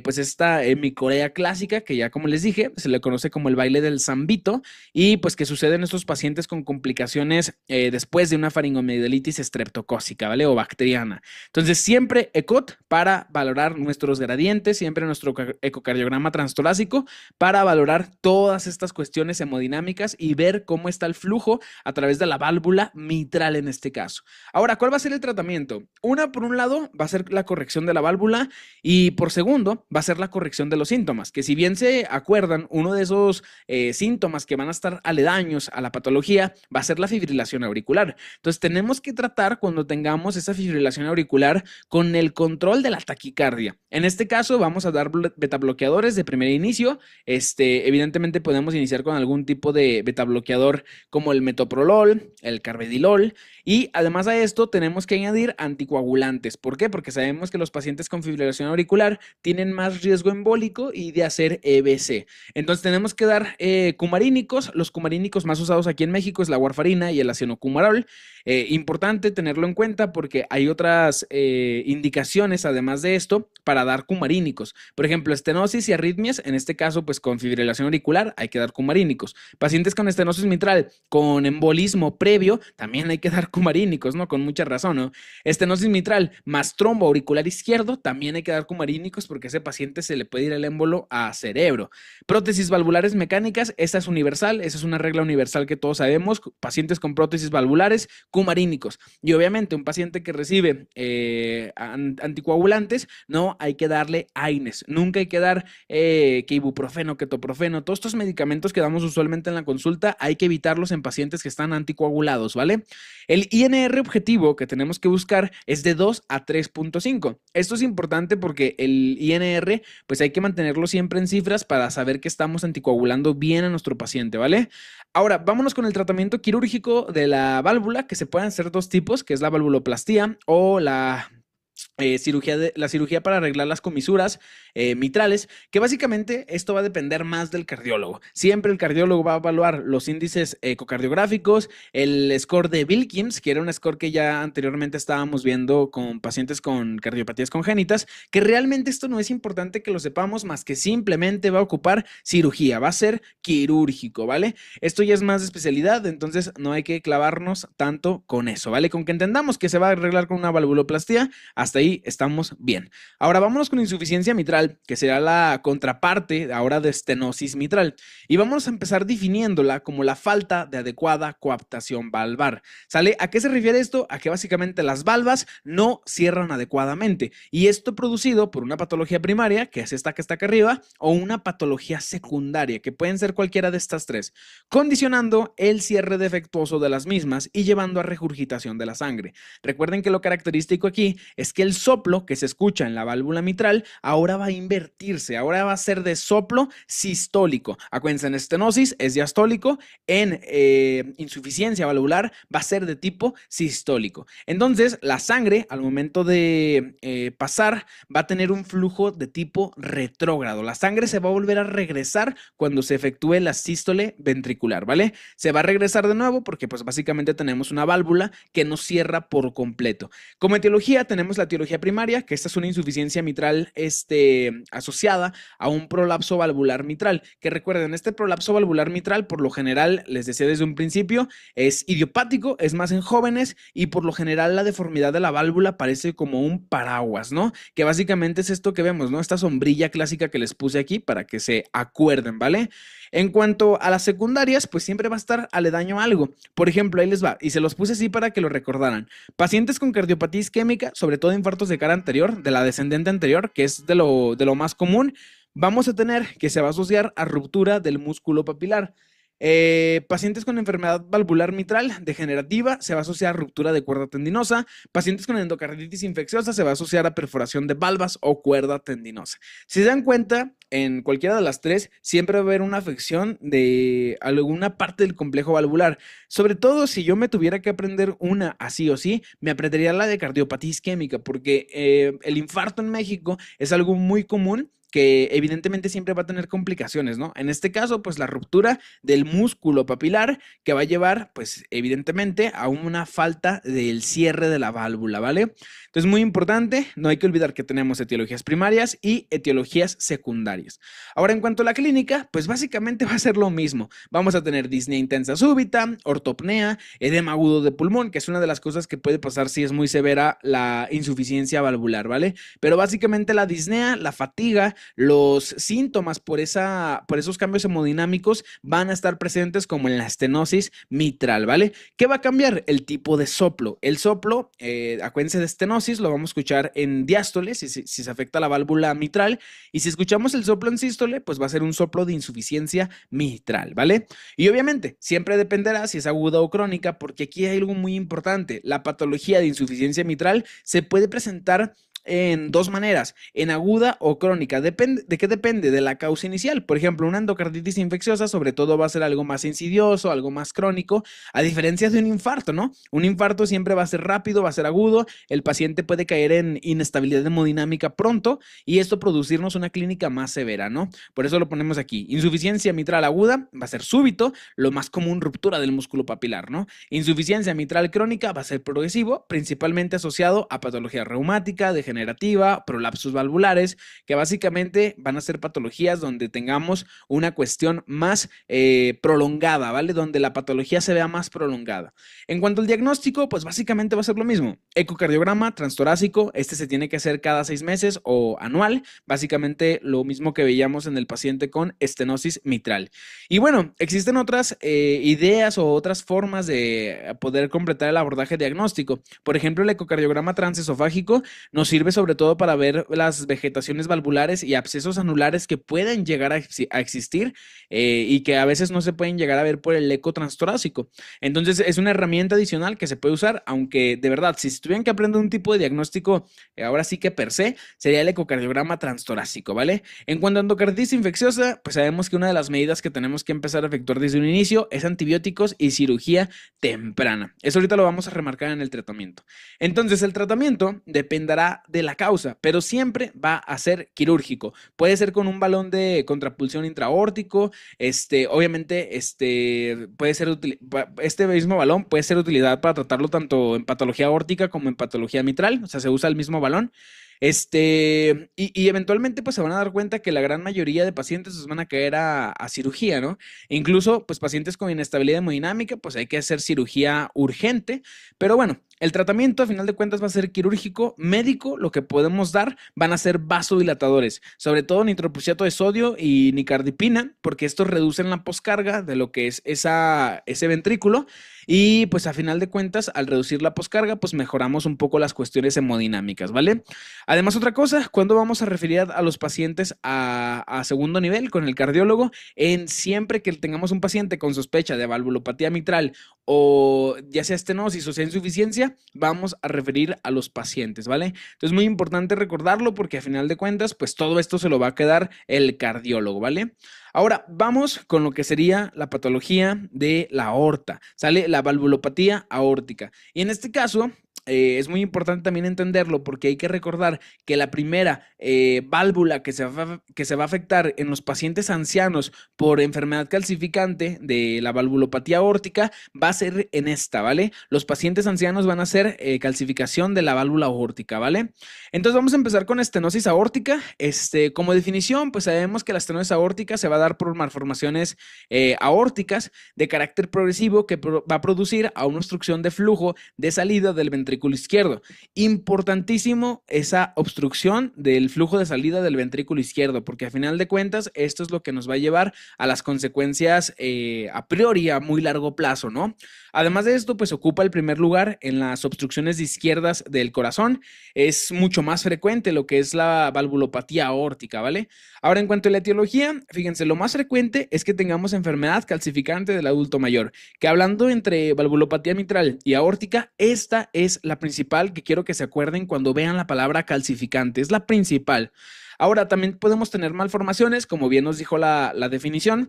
pues, esta hemicorea clásica, que ya como les dije, se le conoce como el baile del zambito, y pues que sucede en estos pacientes con complicaciones después de una faringoamigdalitis estreptocócica, ¿vale? O bacteriana. Entonces, siempre ECOT para valorar nuestros gradientes, siempre nuestro ecocardiograma transtorácico para valorar todas estas cuestiones hemodinámicas y ver cómo está el flujo a través de la válvula mitral en este caso. Ahora, ¿cuál va a ser el tratamiento? Por un lado, va a ser la corrección de la válvula y por segundo, va a ser la corrección de los síntomas, que si bien se acuerdan, uno de esos síntomas que van a estar aledaños a la patología va a ser la fibrilación auricular. Entonces, tenemos que tratar cuando tengamos esa fibrilación auricular con el control de la taquicardia. En este caso, vamos a dar betabloqueadores de primer inicio. Evidentemente, podemos iniciar con algún tipo de betabloqueador como el metoprolol, el carvedilol, y además a esto tenemos que añadir anticoagulantes. ¿Por qué? Porque sabemos que los pacientes con fibrilación auricular tienen más riesgo embólico y de hacer EBC. Entonces tenemos que dar cumarínicos. Los cumarínicos más usados aquí en México es la warfarina y el acenocumarol. Importante tenerlo en cuenta porque hay otras indicaciones además de esto para dar cumarínicos. Por ejemplo, estenosis y arritmias, en este caso pues con fibrilación auricular hay que dar cumarínicos. Pacientes con estenosis mitral con embolismo previo también hay que dar cumarínicos, ¿no? Con mucha razón, ¿no? Estenosis mitral más trombo auricular izquierdo también hay que dar cumarínicos porque a ese paciente se le puede ir el émbolo a cerebro. Prótesis valvulares mecánicas, esta es universal, esa es una regla universal que todos sabemos. Pacientes con prótesis valvulares, cumarínicos. Y obviamente un paciente que recibe anticoagulantes, no hay que darle AINES. Nunca hay que dar que ibuprofeno, ketoprofeno, todos estos medicamentos que damos usualmente en la consulta, hay que evitarlos en pacientes que están anticoagulados, ¿vale? El INR objetivo que tenemos que buscar es de 2 a 3.5. Esto es importante porque el INR, pues hay que mantenerlo siempre en cifras para saber que estamos anticoagulando bien a nuestro paciente, ¿vale? Ahora, vámonos con el tratamiento quirúrgico de la válvula, que se pueden hacer dos tipos, que es la valvuloplastía o la cirugía para arreglar las comisuras mitrales, que básicamente esto va a depender más del cardiólogo. Siempre el cardiólogo va a evaluar los índices ecocardiográficos, el score de Wilkins, que era un score que ya anteriormente estábamos viendo con pacientes con cardiopatías congénitas, que realmente esto no es importante que lo sepamos, más que simplemente va a ocupar cirugía, va a ser quirúrgico, ¿vale? Esto ya es más de especialidad, entonces no hay que clavarnos tanto con eso, ¿vale? Con que entendamos que se va a arreglar con una valvuloplastía, hasta ahí estamos bien. Ahora vámonos con insuficiencia mitral, que será la contraparte ahora de estenosis mitral. Y vamos a empezar definiéndola como la falta de adecuada coaptación valvar. ¿Sale? ¿A qué se refiere esto? A que básicamente las valvas no cierran adecuadamente. Y esto producido por una patología primaria, que es esta que está acá arriba, o una patología secundaria, que pueden ser cualquiera de estas tres, condicionando el cierre defectuoso de las mismas y llevando a regurgitación de la sangre. Recuerden que lo característico aquí es que el soplo que se escucha en la válvula mitral ahora va a invertirse, ahora va a ser de soplo sistólico. Acuérdense, en estenosis es diastólico, en insuficiencia valvular va a ser de tipo sistólico. Entonces, la sangre al momento de pasar va a tener un flujo de tipo retrógrado. La sangre se va a volver a regresar cuando se efectúe la sístole ventricular, ¿vale? Se va a regresar de nuevo porque pues básicamente tenemos una válvula que no cierra por completo. Como etiología tenemos la etiología primaria, que esta es una insuficiencia mitral asociada a un prolapso valvular mitral, que recuerden, este prolapso valvular mitral por lo general, les decía desde un principio, es idiopático, es más en jóvenes y por lo general la deformidad de la válvula parece como un paraguas, ¿no? Que básicamente es esto que vemos, ¿no? Esta sombrilla clásica que les puse aquí para que se acuerden, ¿vale? En cuanto a las secundarias, pues siempre va a estar aledaño a algo. Por ejemplo, ahí les va, y se los puse así para que lo recordaran. Pacientes con cardiopatía isquémica, sobre todo infartos de cara anterior, de la descendente anterior, que es de lo más común, vamos a tener que se va a asociar a ruptura del músculo papilar. Pacientes con enfermedad valvular mitral degenerativa se va a asociar a ruptura de cuerda tendinosa. Pacientes con endocarditis infecciosa se va a asociar a perforación de valvas o cuerda tendinosa. Si se dan cuenta, en cualquiera de las tres siempre va a haber una afección de alguna parte del complejo valvular. Sobre todo si yo me tuviera que aprender una así o sí, me aprendería la de cardiopatía isquémica, porque el infarto en México es algo muy común que evidentemente siempre va a tener complicaciones, ¿no? En este caso, pues la ruptura del músculo papilar que va a llevar, pues evidentemente a una falta del cierre de la válvula, ¿vale? Entonces, muy importante, no hay que olvidar que tenemos etiologías primarias y etiologías secundarias. Ahora, en cuanto a la clínica, pues básicamente va a ser lo mismo. Vamos a tener disnea intensa súbita, ortopnea, edema agudo de pulmón, que es una de las cosas que puede pasar si es muy severa la insuficiencia valvular, ¿vale? Pero básicamente la disnea, la fatiga, los síntomas por esos cambios hemodinámicos van a estar presentes como en la estenosis mitral, ¿vale? ¿Qué va a cambiar? El tipo de soplo. El soplo, acuérdense de estenosis, lo vamos a escuchar en diástole, si se afecta la válvula mitral, y si escuchamos el soplo en sístole, pues va a ser un soplo de insuficiencia mitral, ¿vale? Y obviamente, siempre dependerá si es aguda o crónica, porque aquí hay algo muy importante. La patología de insuficiencia mitral se puede presentar en dos maneras, en aguda o crónica. Depende, ¿de qué depende? De la causa inicial. Por ejemplo, una endocarditis infecciosa sobre todo va a ser algo más insidioso, algo más crónico, a diferencia de un infarto, ¿no? Un infarto siempre va a ser rápido, va a ser agudo, el paciente puede caer en inestabilidad hemodinámica pronto y esto producirnos una clínica más severa, ¿no? Por eso lo ponemos aquí. Insuficiencia mitral aguda va a ser súbito, lo más común ruptura del músculo papilar, ¿no? Insuficiencia mitral crónica va a ser progresivo, principalmente asociado a patología reumática, degenerativa, prolapsos valvulares, que básicamente van a ser patologías donde tengamos una cuestión más prolongada, ¿vale? Donde la patología se vea más prolongada. En cuanto al diagnóstico, pues básicamente va a ser lo mismo. Ecocardiograma transtorácico, este se tiene que hacer cada 6 meses o anual, básicamente lo mismo que veíamos en el paciente con estenosis mitral. Y bueno, existen otras ideas o otras formas de poder completar el abordaje diagnóstico. Por ejemplo, el ecocardiograma transesofágico nos sirve sobre todo para ver las vegetaciones valvulares y abscesos anulares que pueden llegar a existir y que a veces no se pueden llegar a ver por el eco transtorácico. Entonces es una herramienta adicional que se puede usar, aunque de verdad, si tuvieran que aprender un tipo de diagnóstico, ahora sí que per se, sería el ecocardiograma transtorácico, ¿vale? En cuanto a endocarditis infecciosa, pues sabemos que una de las medidas que tenemos que empezar a efectuar desde un inicio es antibióticos y cirugía temprana. Eso ahorita lo vamos a remarcar en el tratamiento. Entonces el tratamiento dependerá de la causa, pero siempre va a ser quirúrgico. Puede ser con un balón de contrapulsión intraórtico, obviamente, puede ser este mismo balón puede ser utilidad para tratarlo tanto en patología aórtica como en patología mitral, o sea, se usa el mismo balón. Y eventualmente pues se van a dar cuenta que la gran mayoría de pacientes pues, van a caer a cirugía, ¿no? E incluso pues pacientes con inestabilidad hemodinámica pues hay que hacer cirugía urgente, pero bueno, el tratamiento a final de cuentas va a ser quirúrgico, médico, lo que podemos dar van a ser vasodilatadores, sobre todo nitroprusiato de sodio y nicardipina, porque estos reducen la poscarga de lo que es ese ventrículo y pues a final de cuentas al reducir la poscarga pues mejoramos un poco las cuestiones hemodinámicas, ¿vale? Además, otra cosa, ¿cuándo vamos a referir a los pacientes a segundo nivel con el cardiólogo? En siempre que tengamos un paciente con sospecha de valvulopatía mitral o ya sea estenosis o sea insuficiencia, vamos a referir a los pacientes, ¿vale? Entonces, muy importante recordarlo porque a final de cuentas, pues todo esto se lo va a quedar el cardiólogo, ¿vale? Ahora, vamos con lo que sería la patología de la aorta, ¿sale? La valvulopatía aórtica. Y en este caso, es muy importante también entenderlo porque hay que recordar que la primera válvula que se va a afectar en los pacientes ancianos por enfermedad calcificante de la valvulopatía aórtica va a ser en esta, ¿vale? Los pacientes ancianos van a hacer calcificación de la válvula aórtica, ¿vale? Entonces vamos a empezar con estenosis aórtica. Como definición, pues sabemos que la estenosis aórtica se va a dar por malformaciones aórticas de carácter progresivo que va a producir a una obstrucción de flujo de salida del ventrículo ventrículo izquierdo. Importantísimo esa obstrucción del flujo de salida del ventrículo izquierdo, porque a final de cuentas esto es lo que nos va a llevar a las consecuencias a priori a muy largo plazo, ¿no? Además de esto, pues ocupa el primer lugar en las obstrucciones izquierdas del corazón. Es mucho más frecuente lo que es la valvulopatía aórtica, ¿vale? Ahora, en cuanto a la etiología, fíjense, lo más frecuente es que tengamos enfermedad calcificante del adulto mayor, que hablando entre valvulopatía mitral y aórtica, esta es la principal que quiero que se acuerden cuando vean la palabra calcificante, es la principal. Ahora, también podemos tener malformaciones, como bien nos dijo la definición.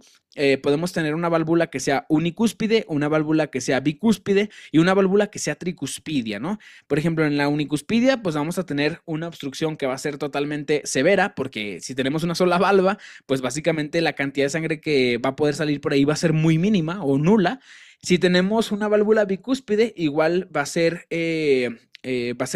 Podemos tener una válvula que sea unicúspide, una válvula que sea bicúspide y una válvula que sea tricuspidia, ¿no? Por ejemplo, en la unicúspidia, pues vamos a tener una obstrucción que va a ser totalmente severa, porque si tenemos una sola válvula, pues básicamente la cantidad de sangre que va a poder salir por ahí va a ser muy mínima o nula. Si tenemos una válvula bicúspide, igual va a ser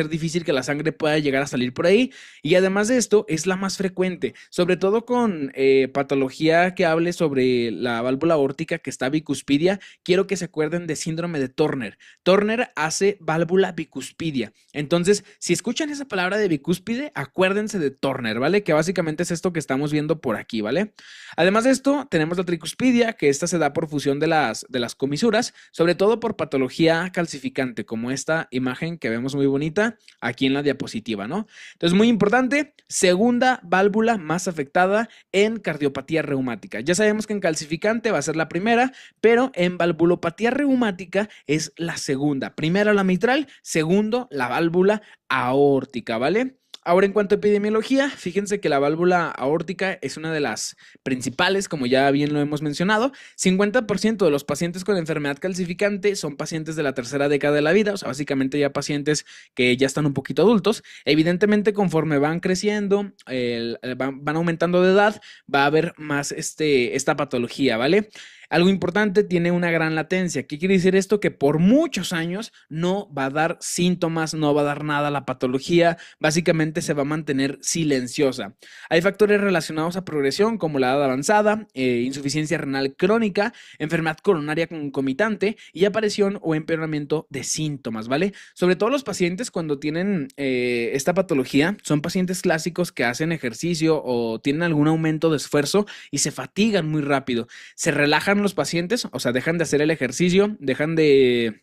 difícil que la sangre pueda llegar a salir por ahí. Y además de esto, es la más frecuente, sobre todo con patología que hable sobre la válvula aórtica que está bicuspidia. Quiero que se acuerden de síndrome de Turner. Turner hace válvula bicuspidia. Entonces, si escuchan esa palabra de bicúspide, acuérdense de Turner, ¿vale? Que básicamente es esto que estamos viendo por aquí, ¿vale? Además de esto, tenemos la tricuspidia, que esta se da por fusión de las comisuras, sobre todo por patología calcificante, como esta imagen que vemos muy bonita aquí en la diapositiva, ¿no? Entonces, muy importante, segunda válvula más afectada en cardiopatía reumática. Ya sabemos que en calcificante va a ser la primera, pero en valvulopatía reumática es la segunda. Primera la mitral, segundo la válvula aórtica, ¿vale? Ahora, en cuanto a epidemiología, fíjense que la válvula aórtica es una de las principales, como ya bien lo hemos mencionado. 50% de los pacientes con enfermedad calcificante son pacientes de la tercera década de la vida, o sea, básicamente ya pacientes que ya están un poquito adultos. Evidentemente, conforme van creciendo, van aumentando de edad, va a haber más esta patología, ¿vale? Algo importante, tiene una gran latencia. ¿Qué quiere decir esto? Que por muchos años no va a dar síntomas, no va a dar nada a la patología, básicamente se va a mantener silenciosa. Hay factores relacionados a progresión como la edad avanzada, insuficiencia renal crónica, enfermedad coronaria concomitante y aparición o empeoramiento de síntomas, ¿vale? Sobre todo los pacientes cuando tienen esta patología, son pacientes clásicos que hacen ejercicio o tienen algún aumento de esfuerzo y se fatigan muy rápido, se relajan los pacientes, o sea, dejan de hacer el ejercicio, dejan de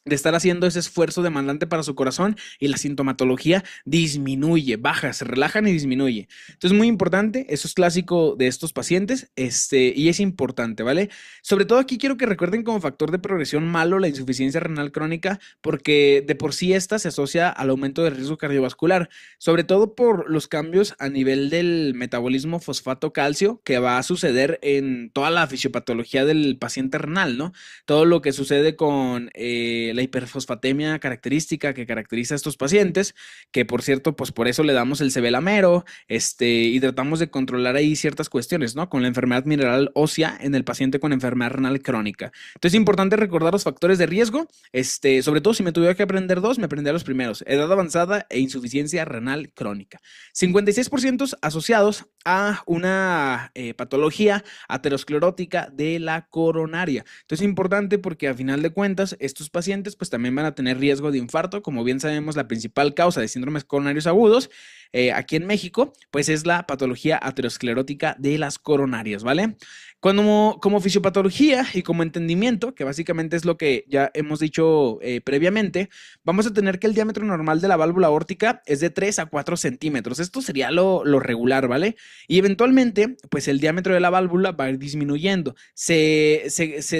estar haciendo ese esfuerzo demandante para su corazón y la sintomatología disminuye, baja, se relajan y disminuye. Entonces, muy importante, eso es clásico de estos pacientes, y es importante, ¿vale? Sobre todo aquí quiero que recuerden como factor de progresión malo la insuficiencia renal crónica, porque de por sí esta se asocia al aumento de riesgo cardiovascular, sobre todo por los cambios a nivel del metabolismo fosfato-calcio que va a suceder en toda la fisiopatología del paciente renal, ¿no? Todo lo que sucede con la hiperfosfatemia característica que caracteriza a estos pacientes, que por cierto, pues por eso le damos el cebelamero, y tratamos de controlar ahí ciertas cuestiones, ¿no? Con la enfermedad mineral ósea en el paciente con enfermedad renal crónica. Entonces es importante recordar los factores de riesgo, sobre todo si me tuviera que aprender dos, me aprendía los primeros, edad avanzada e insuficiencia renal crónica. 56% asociados a una patología aterosclerótica de la coronaria. Entonces es importante porque a final de cuentas estos pacientes pues también van a tener riesgo de infarto. Como bien sabemos, la principal causa de síndromes coronarios agudos aquí en México pues es la patología aterosclerótica de las coronarias, ¿vale? Como fisiopatología y como entendimiento, que básicamente es lo que ya hemos dicho previamente, vamos a tener que el diámetro normal de la válvula aórtica es de 3 a 4 centímetros. Esto sería lo regular, ¿vale? Y eventualmente, pues el diámetro de la válvula va a ir disminuyendo. Se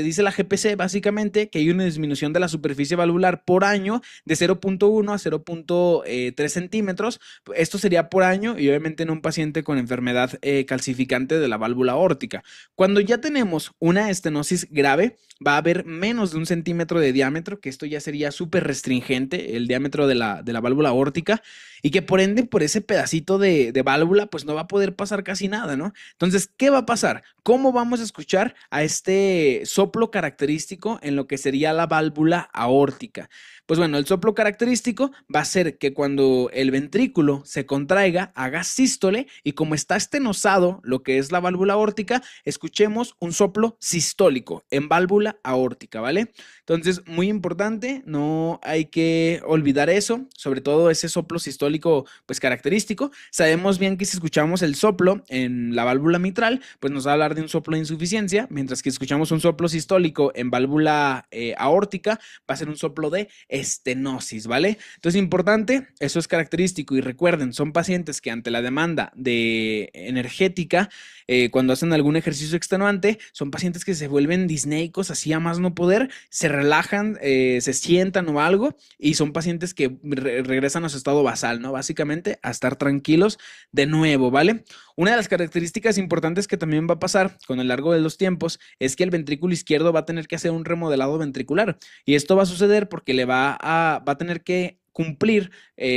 dice la GPC básicamente que hay una disminución de la superficie valvular por año de 0.1 a 0.3 centímetros. Esto sería por año y obviamente en un paciente con enfermedad calcificante de la válvula aórtica. Cuando ya tenemos una estenosis grave, va a haber menos de 1 centímetro de diámetro, que esto ya sería súper restringente, el diámetro de la válvula aórtica, y que por ende, por ese pedacito de válvula, pues no va a poder pasar casi nada, ¿no? Entonces, ¿qué va a pasar? ¿Cómo vamos a escuchar a este soplo característico en lo que sería la válvula aórtica? Pues bueno, el soplo característico va a ser que cuando el ventrículo se contraiga, haga sístole y como está estenosado lo que es la válvula aórtica, escuchemos un soplo sistólico en válvula aórtica, ¿vale? Entonces, muy importante, no hay que olvidar eso, sobre todo ese soplo sistólico, pues característico. Sabemos bien que si escuchamos el soplo en la válvula mitral, pues nos va a hablar de un soplo de insuficiencia, mientras que escuchamos un soplo sistólico en válvula aórtica, va a ser un soplo de estenosis, ¿vale? Entonces, importante, eso es característico y recuerden, son pacientes que ante la demanda de energética, cuando hacen algún ejercicio extenuante, son pacientes que se vuelven disneicos así a más no poder, se relajan, se sientan o algo y son pacientes que regresan a su estado basal, ¿no? Básicamente a estar tranquilos de nuevo, ¿vale? Una de las características importantes que también va a pasar con el largo de los tiempos es que el ventrículo izquierdo va a tener que hacer un remodelado ventricular y esto va a suceder porque va a tener que cumplir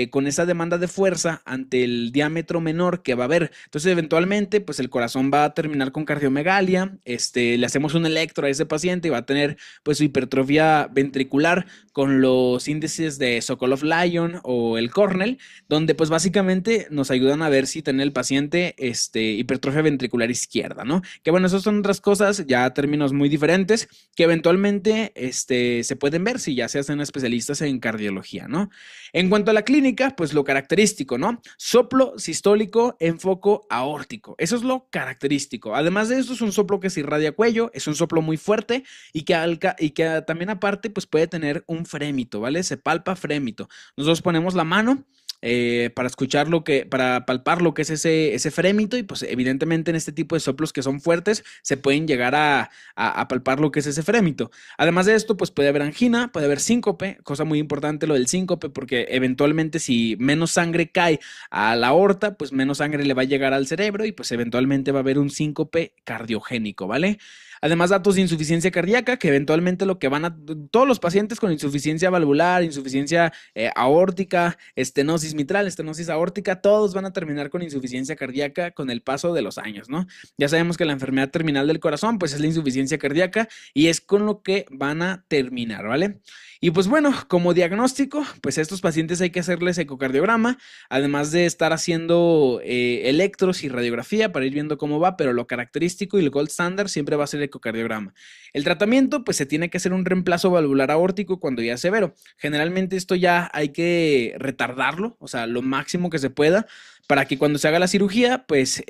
con esa demanda de fuerza ante el diámetro menor que va a haber. Entonces, eventualmente, pues el corazón va a terminar con cardiomegalia, le hacemos un electro a ese paciente y va a tener pues su hipertrofia ventricular con los índices de Sokolov-Lyon o el Cornell, donde pues básicamente nos ayudan a ver si tiene el paciente hipertrofia ventricular izquierda, ¿no? Que bueno, esas son otras cosas, ya términos muy diferentes, que eventualmente se pueden ver si ya se hacen especialistas en cardiología, ¿no? En cuanto a la clínica, pues lo característico, ¿no? Soplo sistólico en foco aórtico. Eso es lo característico. Además de eso, es un soplo que se irradia cuello, es un soplo muy fuerte y que también aparte, pues puede tener un frémito, ¿vale? Se palpa frémito. Nosotros ponemos la mano para palpar lo que es ese frémito y pues evidentemente en este tipo de soplos que son fuertes se pueden llegar a palpar lo que es ese frémito. Además de esto pues puede haber angina, puede haber síncope, cosa muy importante lo del síncope porque eventualmente si menos sangre cae a la aorta pues menos sangre le va a llegar al cerebro y pues eventualmente va a haber un síncope cardiogénico, ¿vale? Además, datos de insuficiencia cardíaca, que eventualmente todos los pacientes con insuficiencia valvular, insuficiencia aórtica, estenosis mitral, estenosis aórtica, todos van a terminar con insuficiencia cardíaca con el paso de los años, ¿no? Ya sabemos que la enfermedad terminal del corazón, pues es la insuficiencia cardíaca y es con lo que van a terminar, ¿vale? Y pues bueno, como diagnóstico, pues a estos pacientes hay que hacerles ecocardiograma, además de estar haciendo electros y radiografía para ir viendo cómo va, pero lo característico y el gold standard siempre va a ser ecocardiograma. El tratamiento, pues se tiene que hacer un reemplazo valvular aórtico cuando ya es severo. Generalmente esto ya hay que retardarlo, o sea, lo máximo que se pueda, para que cuando se haga la cirugía, pues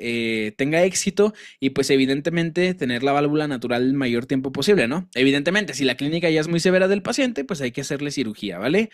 tenga éxito y pues evidentemente tener la válvula natural el mayor tiempo posible, ¿no? Evidentemente, si la clínica ya es muy severa del paciente, pues hay que hacerle cirugía, ¿vale?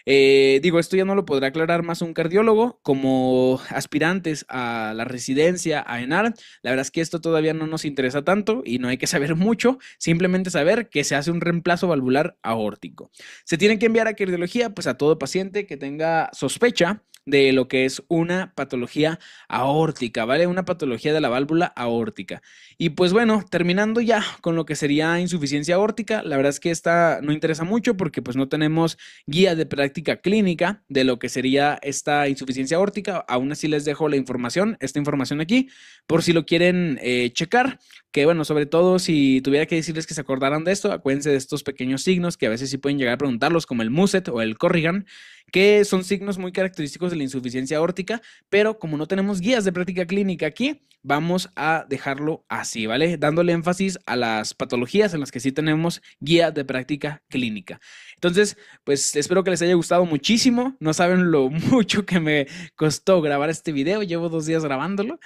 Esto ya no lo podrá aclarar más un cardiólogo. Como aspirantes a la residencia, a ENAR, la verdad es que esto todavía no nos interesa tanto y no hay que saber mucho, simplemente saber que se hace un reemplazo valvular aórtico. Se tiene que enviar a cardiología pues a todo paciente que tenga sospecha de lo que es una patología aórtica, ¿vale? Una patología de la válvula aórtica. Y pues bueno, terminando ya con lo que sería insuficiencia aórtica, la verdad es que esta no interesa mucho porque pues no tenemos guía de práctica clínica de lo que sería esta insuficiencia aórtica. Aún así les dejo esta información aquí, por si lo quieren checar. Que bueno, sobre todo si tuviera que decirles que se acordaran de esto, acuérdense de estos pequeños signos que a veces sí pueden llegar a preguntarlos, como el Muset o el Corrigan, que son signos muy característicos de la insuficiencia aórtica, pero como no tenemos guías de práctica clínica aquí, vamos a dejarlo así, ¿vale? Dándole énfasis a las patologías en las que sí tenemos guía de práctica clínica. Entonces, pues espero que les haya gustado muchísimo. No saben lo mucho que me costó grabar este video. Llevo 2 días grabándolo.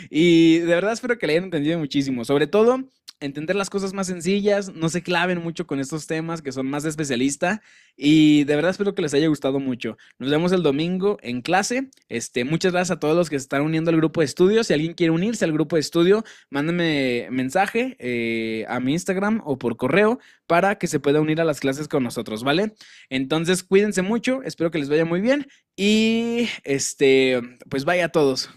Y de verdad espero que le hayan entendido muchísimo. Sobre todo, entender las cosas más sencillas. No se claven mucho con estos temas que son más de especialista. Y de verdad espero que les haya gustado mucho. Nos vemos el domingo en clase. Muchas gracias a todos los que se están uniendo al grupo de estudio. Si alguien quiere unirse al grupo de estudio, mándenme mensaje a mi Instagram o por correo para que se pueda unir a las clases con nosotros, ¿vale? Entonces, cuídense mucho, espero que les vaya muy bien y pues vaya a todos.